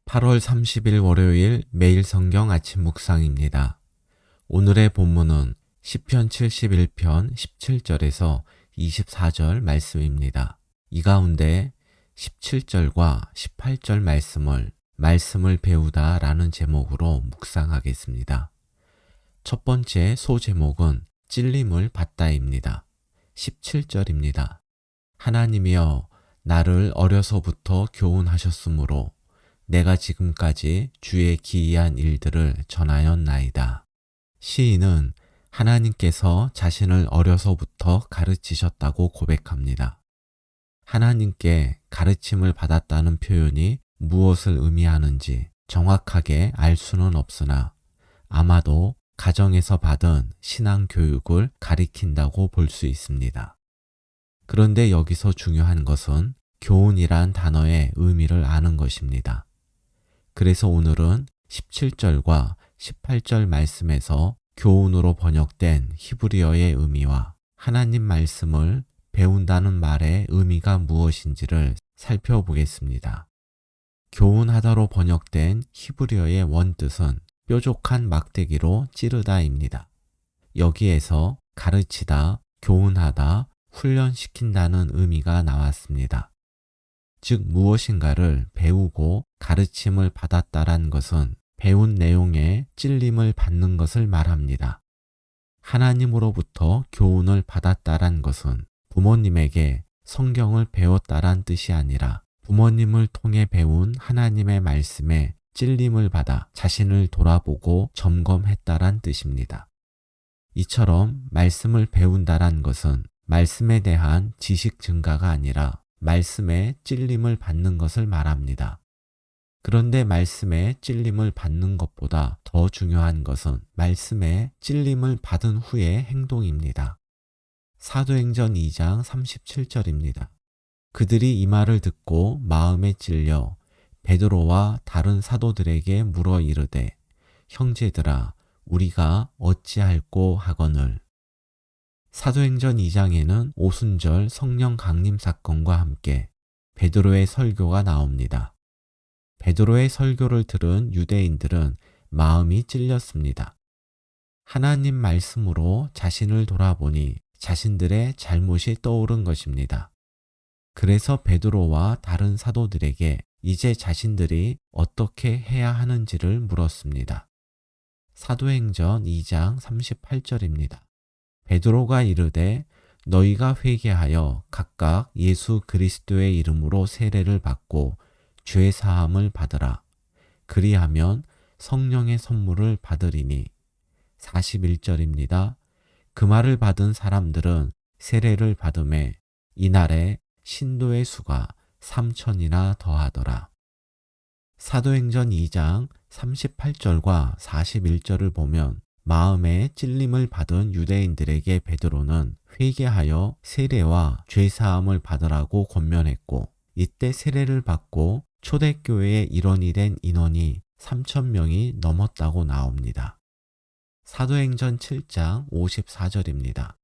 8월 30일 월요일 매일 성경 아침 묵상입니다. 오늘의 본문은 시편 71편 17절에서 24절 말씀입니다. 이 가운데 17절과 18절 말씀을 배우다 라는 제목으로 묵상하겠습니다. 첫 번째 소제목은 찔림을 받다입니다. 17절입니다. 하나님이여 나를 어려서부터 교훈하셨으므로 내가 지금까지 주의 기이한 일들을 전하였나이다. 시인은 하나님께서 자신을 어려서부터 가르치셨다고 고백합니다. 하나님께 가르침을 받았다는 표현이 무엇을 의미하는지 정확하게 알 수는 없으나 아마도 가정에서 받은 신앙 교육을 가리킨다고 볼 수 있습니다. 그런데 여기서 중요한 것은 교훈이란 단어의 의미를 아는 것입니다. 그래서 오늘은 17절과 18절 말씀에서 교훈으로 번역된 히브리어의 의미와 하나님 말씀을 배운다는 말의 의미가 무엇인지를 살펴보겠습니다. 교훈하다로 번역된 히브리어의 원뜻은 뾰족한 막대기로 찌르다입니다. 여기에서 가르치다, 교훈하다, 훈련시킨다는 의미가 나왔습니다. 즉 무엇인가를 배우고 가르침을 받았다란 것은 배운 내용에 찔림을 받는 것을 말합니다. 하나님으로부터 교훈을 받았다란 것은 부모님에게 성경을 배웠다란 뜻이 아니라 부모님을 통해 배운 하나님의 말씀에 찔림을 받아 자신을 돌아보고 점검했다란 뜻입니다. 이처럼 말씀을 배운다란 것은 말씀에 대한 지식 증가가 아니라 말씀에 찔림을 받는 것을 말합니다. 그런데 말씀에 찔림을 받는 것보다 더 중요한 것은 말씀에 찔림을 받은 후의 행동입니다. 사도행전 2장 37절입니다. 그들이 이 말을 듣고 마음에 찔려 베드로와 다른 사도들에게 물어 이르되 형제들아 우리가 어찌할꼬 하거늘. 사도행전 2장에는 오순절 성령 강림 사건과 함께 베드로의 설교가 나옵니다. 베드로의 설교를 들은 유대인들은 마음이 찔렸습니다. 하나님 말씀으로 자신을 돌아보니 자신들의 잘못이 떠오른 것입니다. 그래서 베드로와 다른 사도들에게 이제 자신들이 어떻게 해야 하는지를 물었습니다. 사도행전 2장 38절입니다. 베드로가 이르되 너희가 회개하여 각각 예수 그리스도의 이름으로 세례를 받고 죄 사함을 받으라. 그리하면 성령의 선물을 받으리니. 41절입니다. 그 말을 받은 사람들은 세례를 받음에 이날에 신도의 수가 3,000이나 더하더라. 사도행전 2장 38절과 41절을 보면 마음에 찔림을 받은 유대인들에게 베드로는 회개하여 세례와 죄사함을 받으라고 권면했고 이때 세례를 받고 초대교회의 일원이 된 인원이 3,000명이 넘었다고 나옵니다. 사도행전 7장 54절입니다.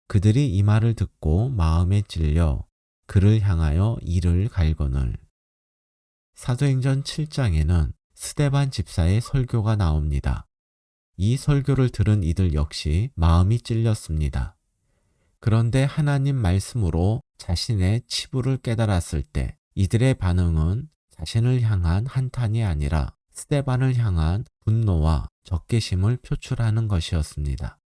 그들이 이 말을 듣고 마음에 찔려 그를 향하여 이를 갈거늘. 사도행전 7장에는 스데반 집사의 설교가 나옵니다. 이 설교를 들은 이들 역시 마음이 찔렸습니다. 그런데 하나님 말씀으로 자신의 치부를 깨달았을 때 이들의 반응은 자신을 향한 한탄이 아니라 스데반을 향한 분노와 적개심을 표출하는 것이었습니다.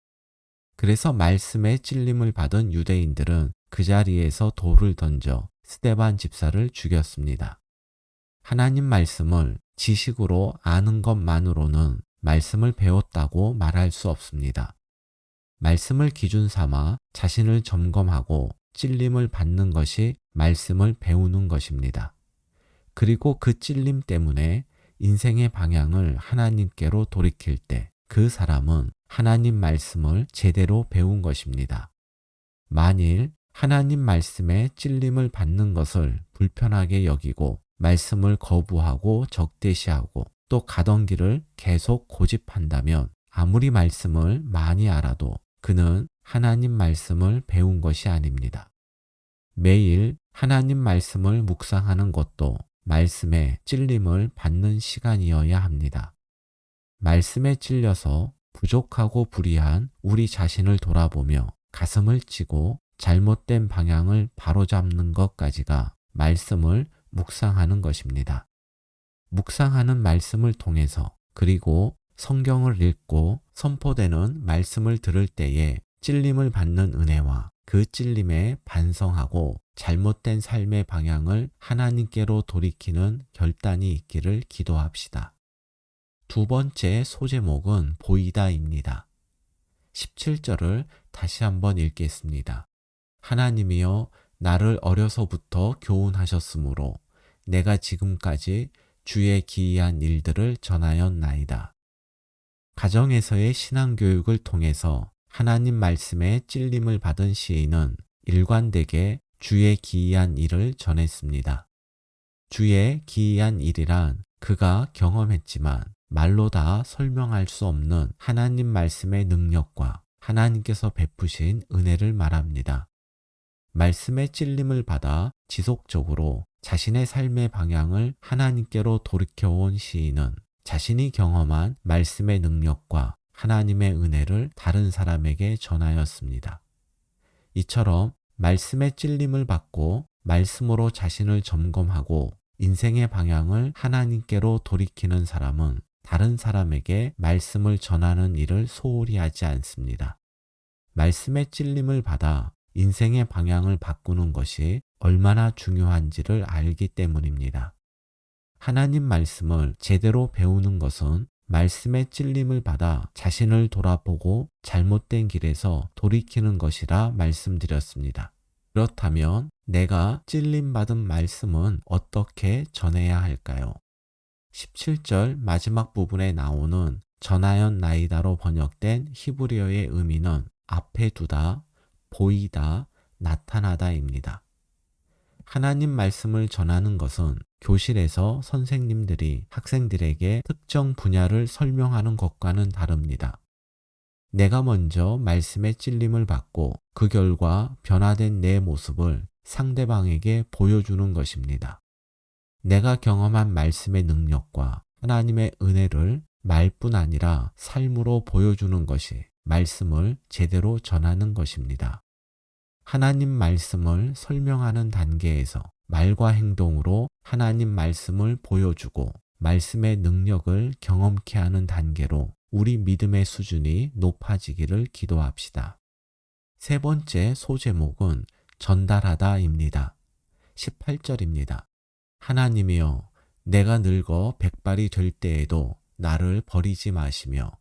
그래서 말씀에 찔림을 받은 유대인들은 그 자리에서 돌을 던져 스데반 집사를 죽였습니다. 하나님 말씀을 지식으로 아는 것만으로는 말씀을 배웠다고 말할 수 없습니다. 말씀을 기준 삼아 자신을 점검하고 찔림을 받는 것이 말씀을 배우는 것입니다. 그리고 그 찔림 때문에 인생의 방향을 하나님께로 돌이킬 때 그 사람은 하나님 말씀을 제대로 배운 것입니다. 만일 하나님 말씀에 찔림을 받는 것을 불편하게 여기고 말씀을 거부하고 적대시하고 또 가던 길을 계속 고집한다면 아무리 말씀을 많이 알아도 그는 하나님 말씀을 배운 것이 아닙니다. 매일 하나님 말씀을 묵상하는 것도 말씀에 찔림을 받는 시간이어야 합니다. 말씀에 찔려서 부족하고 불의한 우리 자신을 돌아보며 가슴을 치고 잘못된 방향을 바로잡는 것까지가 말씀을 묵상하는 것입니다. 묵상하는 말씀을 통해서 그리고 성경을 읽고 선포되는 말씀을 들을 때에 찔림을 받는 은혜와 그 찔림에 반성하고 잘못된 삶의 방향을 하나님께로 돌이키는 결단이 있기를 기도합시다. 두 번째 소제목은 보이다입니다. 17절을 다시 한번 읽겠습니다. 하나님이여 나를 어려서부터 교훈하셨으므로 내가 지금까지 주의 기이한 일들을 전하였나이다. 가정에서의 신앙교육을 통해서 하나님 말씀에 찔림을 받은 시인은 일관되게 주의 기이한 일을 전했습니다. 주의 기이한 일이란 그가 경험했지만 말로 다 설명할 수 없는 하나님 말씀의 능력과 하나님께서 베푸신 은혜를 말합니다. 말씀의 찔림을 받아 지속적으로 자신의 삶의 방향을 하나님께로 돌이켜온 시인은 자신이 경험한 말씀의 능력과 하나님의 은혜를 다른 사람에게 전하였습니다. 이처럼 말씀의 찔림을 받고 말씀으로 자신을 점검하고 인생의 방향을 하나님께로 돌이키는 사람은 다른 사람에게 말씀을 전하는 일을 소홀히 하지 않습니다. 말씀의 찔림을 받아 인생의 방향을 바꾸는 것이 얼마나 중요한지를 알기 때문입니다. 하나님 말씀을 제대로 배우는 것은 말씀의 찔림을 받아 자신을 돌아보고 잘못된 길에서 돌이키는 것이라 말씀드렸습니다. 그렇다면 내가 찔림받은 말씀은 어떻게 전해야 할까요? 17절 마지막 부분에 나오는 전하였나이다로 번역된 히브리어의 의미는 앞에 두다, 보이다, 나타나다입니다. 하나님 말씀을 전하는 것은 교실에서 선생님들이 학생들에게 특정 분야를 설명하는 것과는 다릅니다. 내가 먼저 말씀의 찔림을 받고 그 결과 변화된 내 모습을 상대방에게 보여주는 것입니다. 내가 경험한 말씀의 능력과 하나님의 은혜를 말뿐 아니라 삶으로 보여주는 것이 말씀을 제대로 전하는 것입니다. 하나님 말씀을 설명하는 단계에서 말과 행동으로 하나님 말씀을 보여주고 말씀의 능력을 경험케 하는 단계로 우리 믿음의 수준이 높아지기를 기도합시다. 세 번째 소제목은 전달하다입니다. 18절입니다. 하나님이여 내가 늙어 백발이 될 때에도 나를 버리지 마시며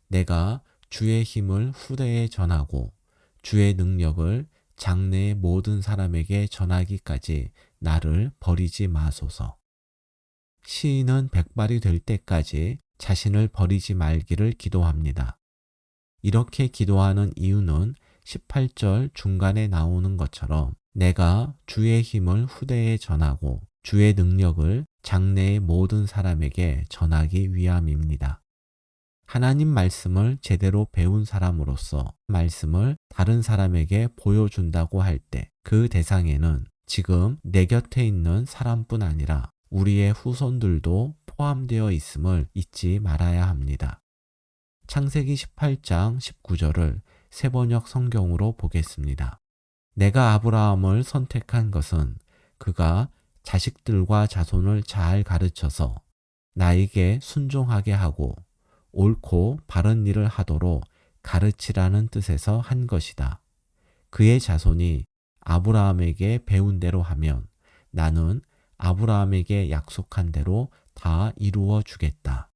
내가 주의 힘을 후대에 전하고 주의 능력을 장래의 모든 사람에게 전하기까지 나를 버리지 마소서. 시인은 백발이 될 때까지 자신을 버리지 말기를 기도합니다. 이렇게 기도하는 이유는 18절 중간에 나오는 것처럼 내가 주의 힘을 후대에 전하고 주의 능력을 장래의 모든 사람에게 전하기 위함입니다. 하나님 말씀을 제대로 배운 사람으로서 말씀을 다른 사람에게 보여준다고 할 때 그 대상에는 지금 내 곁에 있는 사람뿐 아니라 우리의 후손들도 포함되어 있음을 잊지 말아야 합니다. 창세기 18장 19절을 새번역 성경으로 보겠습니다. 내가 아브라함을 선택한 것은 그가 자식들과 자손을 잘 가르쳐서 나에게 순종하게 하고 옳고 바른 일을 하도록 가르치라는 뜻에서 한 것이다. 그의 자손이 아브라함에게 배운 대로 하면 나는 아브라함에게 약속한 대로 다 이루어 주겠다.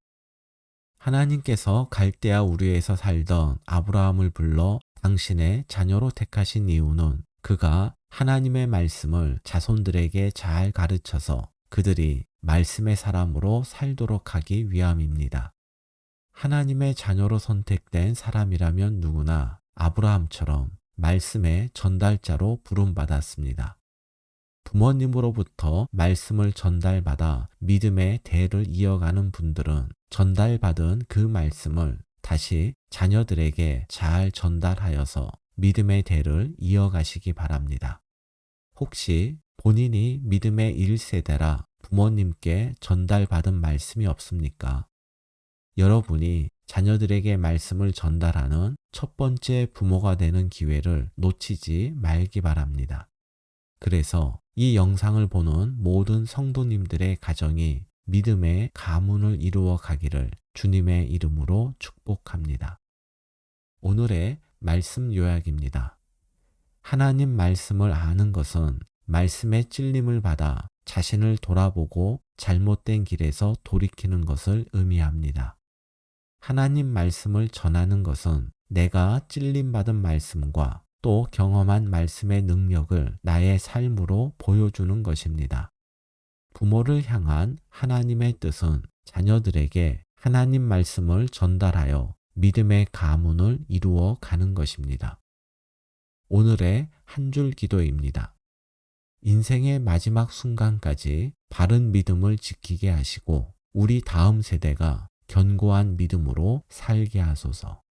하나님께서 갈대아 우르에서 살던 아브라함을 불러 당신의 자녀로 택하신 이유는 그가 하나님의 말씀을 자손들에게 잘 가르쳐서 그들이 말씀의 사람으로 살도록 하기 위함입니다. 하나님의 자녀로 선택된 사람이라면 누구나 아브라함처럼 말씀의 전달자로 부름받았습니다. 부모님으로부터 말씀을 전달받아 믿음의 대를 이어가는 분들은 전달받은 그 말씀을 다시 자녀들에게 잘 전달하여서 믿음의 대를 이어가시기 바랍니다. 혹시 본인이 믿음의 1세대라 부모님께 전달받은 말씀이 없습니까? 여러분이 자녀들에게 말씀을 전달하는 첫 번째 부모가 되는 기회를 놓치지 말기 바랍니다. 그래서 이 영상을 보는 모든 성도님들의 가정이 믿음의 가문을 이루어 가기를 주님의 이름으로 축복합니다. 오늘의 말씀 요약입니다. 하나님 말씀을 아는 것은 말씀의 찔림을 받아 자신을 돌아보고 잘못된 길에서 돌이키는 것을 의미합니다. 하나님 말씀을 전하는 것은 내가 찔림받은 말씀과 또 경험한 말씀의 능력을 나의 삶으로 보여주는 것입니다. 부모를 향한 하나님의 뜻은 자녀들에게 하나님 말씀을 전달하여 믿음의 가문을 이루어 가는 것입니다. 오늘의 한 줄 기도입니다. 인생의 마지막 순간까지 바른 믿음을 지키게 하시고 우리 다음 세대가 견고한 믿음으로 살게 하소서.